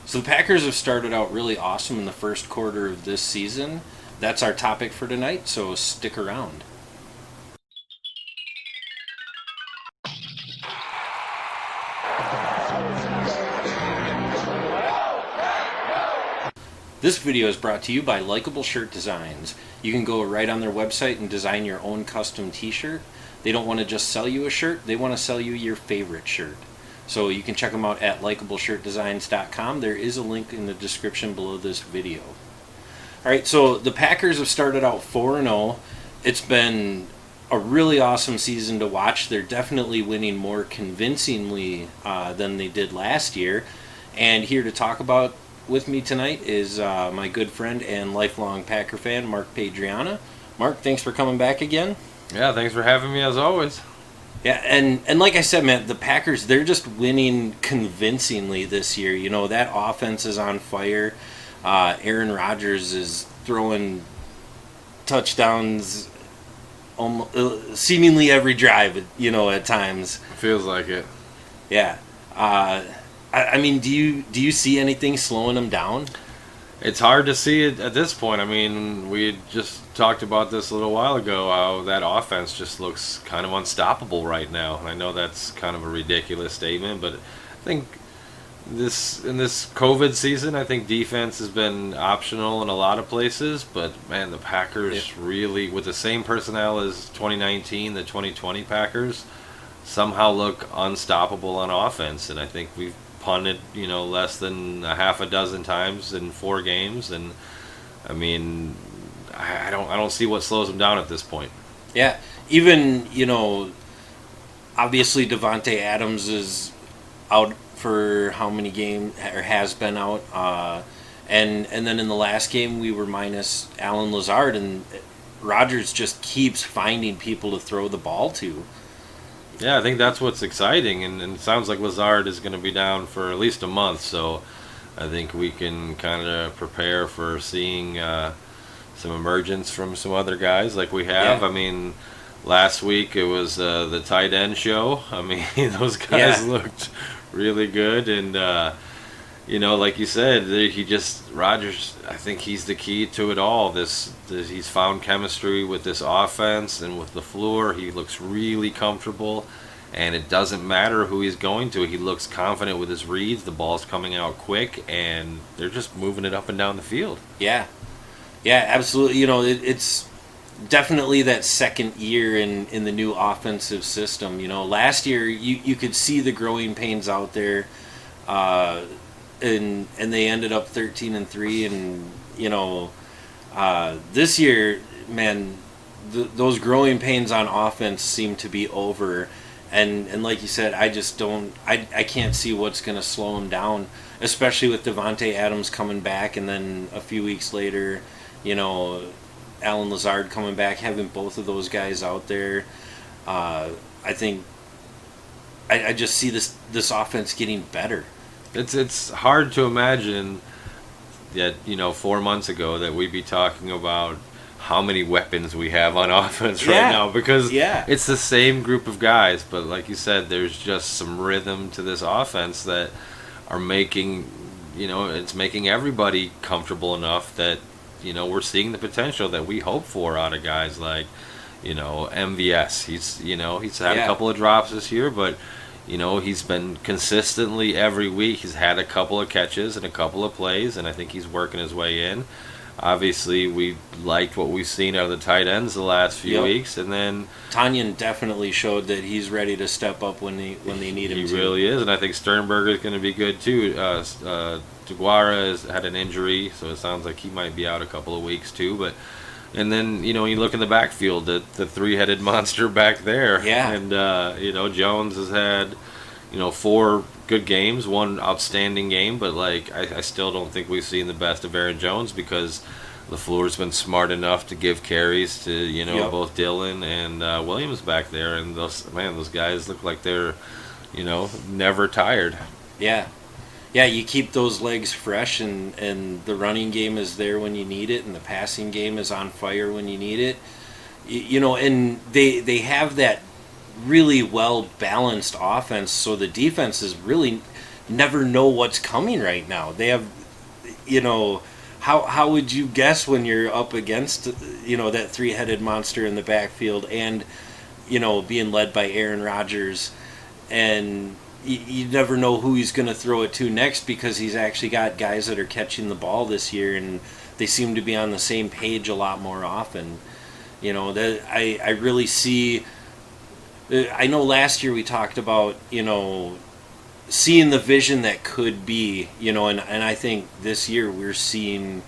So the Packers have started out really awesome in the first quarter of this season. That's our topic for tonight, so stick around. This video is brought to you by Likeable Shirt Designs. You can go right on their website and design your own custom t-shirt. They don't want to just sell you a shirt, they want to sell you your favorite shirt. So you can check them out at likeableshirtdesigns.com. There is a link in the description below this video. Alright, so the Packers have started out 4-0. It's been a really awesome season to watch. They're definitely winning more convincingly than they did last year. And here to talk about with me tonight is my good friend and lifelong Packer fan, Mark Padriana. Mark, thanks for coming back again. Yeah, thanks for having me as always. Yeah, and like I said, man, the Packers, they're just winning convincingly this year. You know, that offense is on fire. Aaron Rodgers is throwing touchdowns seemingly every drive, you know, at times. Feels like it. Yeah. I mean, do you see anything slowing them down? It's hard to see it at this point. I mean, we just talked about this a little while ago, how that offense just looks kind of unstoppable right now. I know that's kind of a ridiculous statement, but I think in this COVID season, I think defense has been optional in a lot of places, but man, the Packers really, with the same personnel as 2019, the 2020 Packers, somehow look unstoppable on offense, and I think we've punted, you know, less than a half a dozen times in 4 games, and I mean, I don't see what slows them down at this point. Yeah, even, you know, obviously Devontae Adams is out for how many games, or has been out, and then in the last game we were minus Allen Lazard, and Rodgers just keeps finding people to throw the ball to. Yeah, I think that's what's exciting, and it sounds like Lazard is going to be down for at least a month, so I think we can kind of prepare for seeing some emergence from some other guys like we have. Yeah. I mean, last week it was the tight end show. I mean, those guys looked really good, and you know, like you said, Rodgers, I think he's the key to it all. He's found chemistry with this offense and with Lafluer. He looks really comfortable, and it doesn't matter who he's going to. He looks confident with his reads. The ball's coming out quick, and they're just moving it up and down the field. Yeah, absolutely. You know, it's definitely that second year in the new offensive system. You know, last year you could see the growing pains out there. And they ended up 13-3, and you know, this year, man, those growing pains on offense seem to be over, and like you said, I can't see what's going to slow them down, especially with Devontae Adams coming back, and then a few weeks later, you know, Allen Lazard coming back, having both of those guys out there. I think I just see this offense getting better. It's hard to imagine that, you know, 4 months ago that we'd be talking about how many weapons we have on offense right now, because it's the same group of guys, but like you said, there's just some rhythm to this offense that are making, you know, it's making everybody comfortable enough that, you know, we're seeing the potential that we hope for out of guys like, you know, MVS. He's had a couple of drops this year, but you know, he's been consistently every week. He's had a couple of catches and a couple of plays, and I think he's working his way in. Obviously, we liked what we've seen out of the tight ends the last few weeks, and then Tanyan definitely showed that he's ready to step up when they need him. He really is, and I think Sternberger is going to be good too. DeGuara has had an injury, so it sounds like he might be out a couple of weeks too. But and then, you know, you look in the backfield, the three-headed monster back there. Yeah. And, you know, Jones has had, you know, 4 good games, 1 outstanding game, but, like, I still don't think we've seen the best of Aaron Jones because Lafleur's been smart enough to give carries to, you know, both Dillon and Williams back there, and those guys look like they're, you know, never tired. Yeah. Yeah, you keep those legs fresh, and the running game is there when you need it, and the passing game is on fire when you need it. You know, and they have that really well-balanced offense, so the defense is really never know what's coming right now. They have, how would you guess when you're up against, that three-headed monster in the backfield and, being led by Aaron Rodgers, and you never know who he's going to throw it to next, because he's actually got guys that are catching the ball this year, and they seem to be on the same page a lot more often. That I really see. I know last year we talked about, seeing the vision that could be, and I think this year we're seeing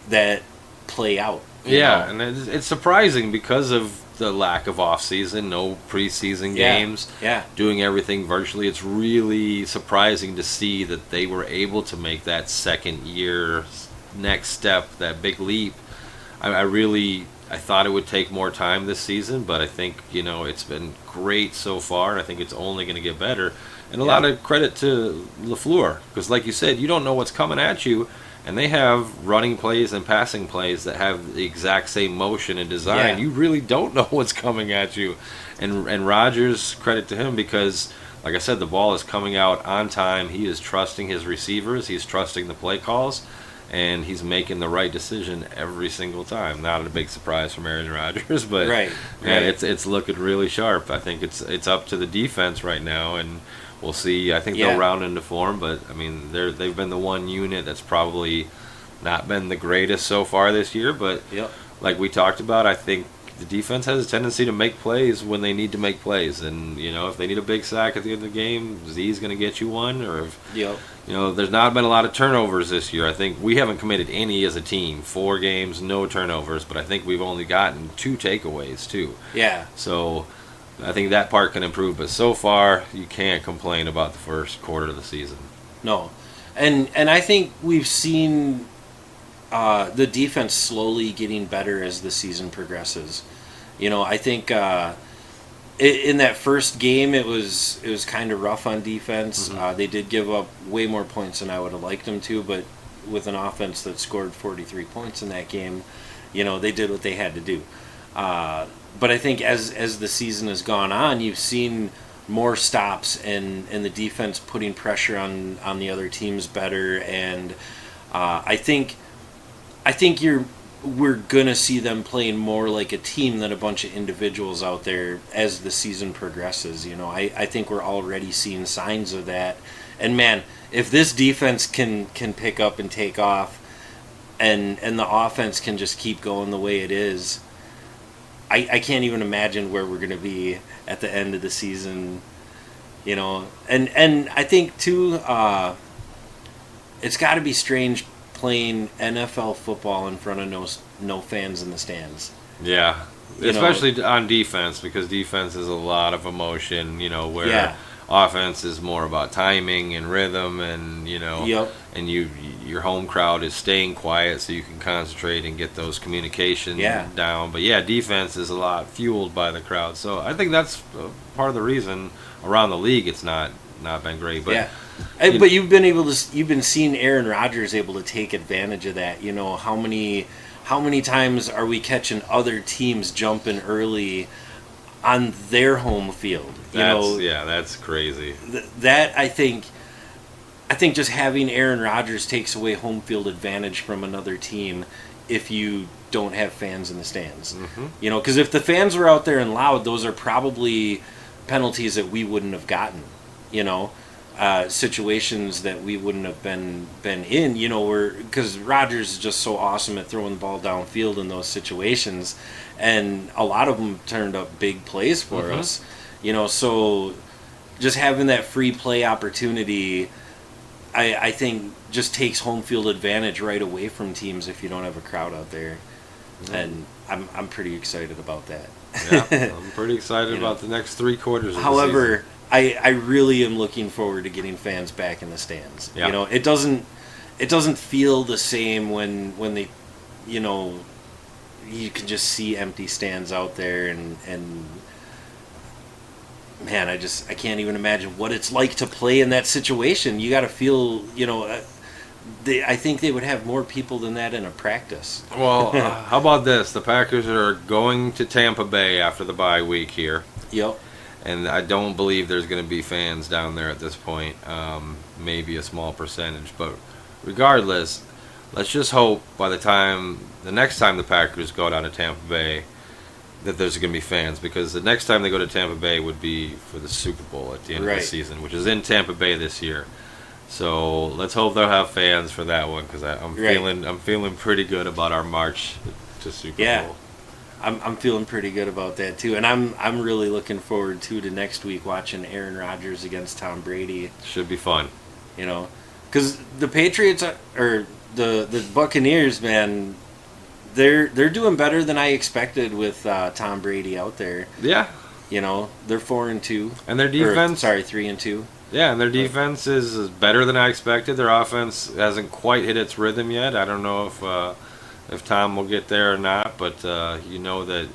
that play out. Yeah, and it's surprising because of the lack of off-season, no preseason games, doing everything virtually. It's really surprising to see that they were able to make that second year next step, that big leap. I thought it would take more time this season, but I think, it's been great so far. I think it's only going to get better. And a lot of credit to Lafluer, because like you said, you don't know what's coming at you, and they have running plays and passing plays that have the exact same motion and design. You really don't know what's coming at you. And Rodgers, credit to him, because, like I said, the ball is coming out on time. He is trusting his receivers. He's trusting the play calls. And he's making the right decision every single time. Not a big surprise from Aaron Rodgers, but it's looking really sharp. I think it's up to the defense right now, and we'll see. I think they'll round into form, but I mean they've been the one unit that's probably not been the greatest so far this year. But like we talked about, I think the defense has a tendency to make plays when they need to make plays, and if they need a big sack at the end of the game, Z's going to get you one, or if there's not been a lot of turnovers this year. I think we haven't committed any as a team. 4 games, no turnovers, but I think we've only gotten 2 takeaways too. Yeah. So I think that part can improve, but so far you can't complain about the first quarter of the season. No, and I think we've seen the defense slowly getting better as the season progresses. I think in that first game it was kind of rough on defense. They did give up way more points than I would have liked them to, but with an offense that scored 43 points in that game, they did what they had to do. But I think as the season has gone on, you've seen more stops and the defense putting pressure on the other teams better, and I think we're gonna see them playing more like a team than a bunch of individuals out there as the season progresses. I think we're already seeing signs of that. And man, if this defense can pick up and take off, and the offense can just keep going the way it is, I can't even imagine where we're gonna be at the end of the season. And I think too, it's got to be strange playing NFL football in front of no fans in the stands. Yeah, especially on defense, because defense is a lot of emotion, where offense is more about timing and rhythm, and and your home crowd is staying quiet so you can concentrate and get those communications down. But defense is a lot fueled by the crowd. So I think that's part of the reason around the league it's not been great. But but you've been seeing Aaron Rodgers able to take advantage of that. How many times are we catching other teams jumping early on their home field? That's crazy. That I think just having Aaron Rodgers takes away home field advantage from another team if you don't have fans in the stands. Because if the fans were out there and loud, those are probably penalties that we wouldn't have gotten. Situations that we wouldn't have been in, because Rodgers is just so awesome at throwing the ball downfield in those situations, and a lot of them turned up big plays for us. So just having that free play opportunity, I think just takes home field advantage right away from teams if you don't have a crowd out there, and I'm pretty excited about that. I'm pretty excited about the next 3 quarters of However, the season. I really am looking forward to getting fans back in the stands. It doesn't feel the same when they, you can just see empty stands out there, and man, I can't even imagine what it's like to play in that situation. You got to feel, I think they would have more people than that in a practice. Well, how about this? The Packers are going to Tampa Bay after the bye week here. Yep. and I don't believe there's going to be fans down there at this point. Maybe a small percentage, but regardless, let's just hope by the next time the Packers go down to Tampa Bay, that there's going to be fans, because the next time they go to Tampa Bay would be for the Super Bowl at the end of the season, which is in Tampa Bay this year. So let's hope they'll have fans for that one, because I'm feeling pretty good about our march to Super Bowl. I'm feeling pretty good about that too, and I'm really looking forward to next week watching Aaron Rodgers against Tom Brady. Should be fun, because the Patriots or the Buccaneers, man. They're doing better than I expected with Tom Brady out there. Yeah. They're 4-2. And their defense... 3-2. Yeah, and their defense is better than I expected. Their offense hasn't quite hit its rhythm yet. I don't know if Tom will get there or not, but that,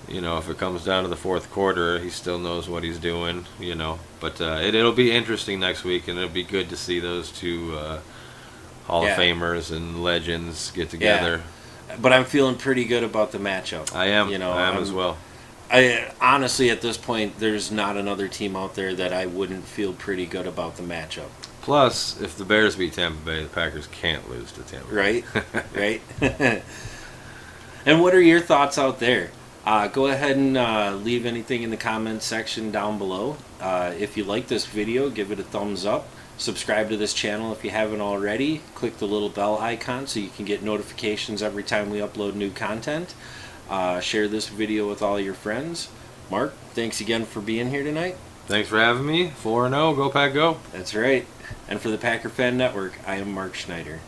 if it comes down to the fourth quarter, he still knows what he's doing, But it'll be interesting next week, and it'll be good to see those two Hall of Famers and legends get together. Yeah. But I'm feeling pretty good about the matchup. I am. I am as well. I honestly, at this point, there's not another team out there that I wouldn't feel pretty good about the matchup. Plus, if the Bears beat Tampa Bay, the Packers can't lose to Tampa Bay. Right? And what are your thoughts out there? Go ahead and leave anything in the comments section down below. If you like this video, give it a thumbs up. Subscribe to this channel if you haven't already. Click the little bell icon so you can get notifications every time we upload new content. Share this video with all your friends. Mark, thanks again for being here tonight. Thanks for having me. 4-0. Go Pack Go. That's right. And for the Packer Fan Network, I am Mark Schneider.